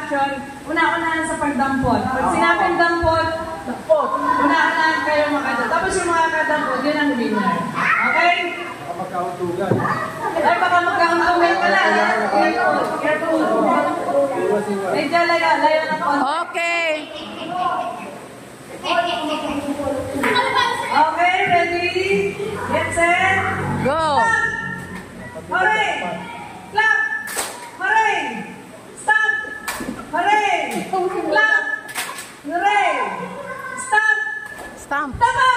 instruction, una-unahan sa pagdampot. Pag sinabing dampot, una-unahan kayo makadampot. Tapos yung mga kadampot, yun ang winner. Okay? Magkahuntugan. Ay, baka magkahuntugan ka lang. Careful. Medyo layo na po. Okay. Okay, ready? Get set? Go. Hooray! Clap! Hooray! Stop! Hooray! Clap! Hooray! Stop! Stamp. Tapos!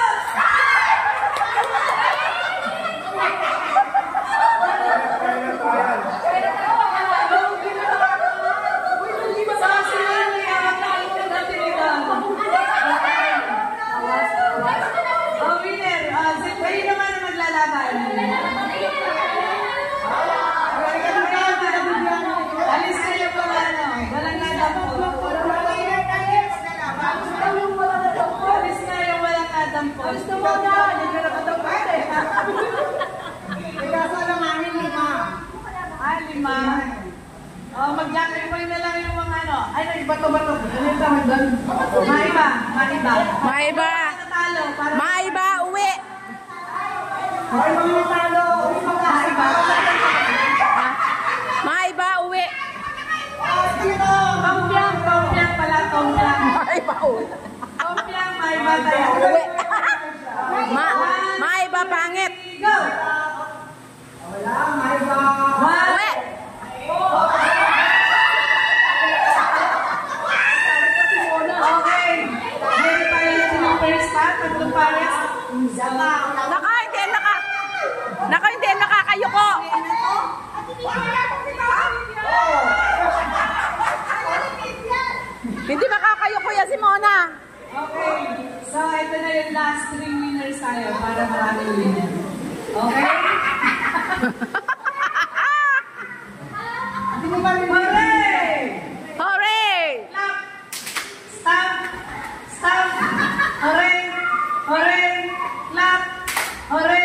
Gusto mo na, hindi ka na patapos eh. Kaso lang namin 5. 5. Mag-jacket po na lang yung mga ano. Ay, bato-bato. Maiba. Maiba. Maiba, uwi. Ay, mga talo. Maiba, uwi. Tompiang pala, tompiang. Maiba, uwi. Tompiang, maiba tayo. Uwi. Maiba, pangit. Go! Wala, may ba? Uwi. Okay. Meron tayo ng first part. Tatlong pares. Hindi, nakakayuko. Hindi makakayuko yan si Mona. Okay. So, ito na yung last 3 winners tayo para maraming winner. Okay? Hooray! Hooray! Clap! Stop! Stop! Hooray! Hooray! Clap! Hooray!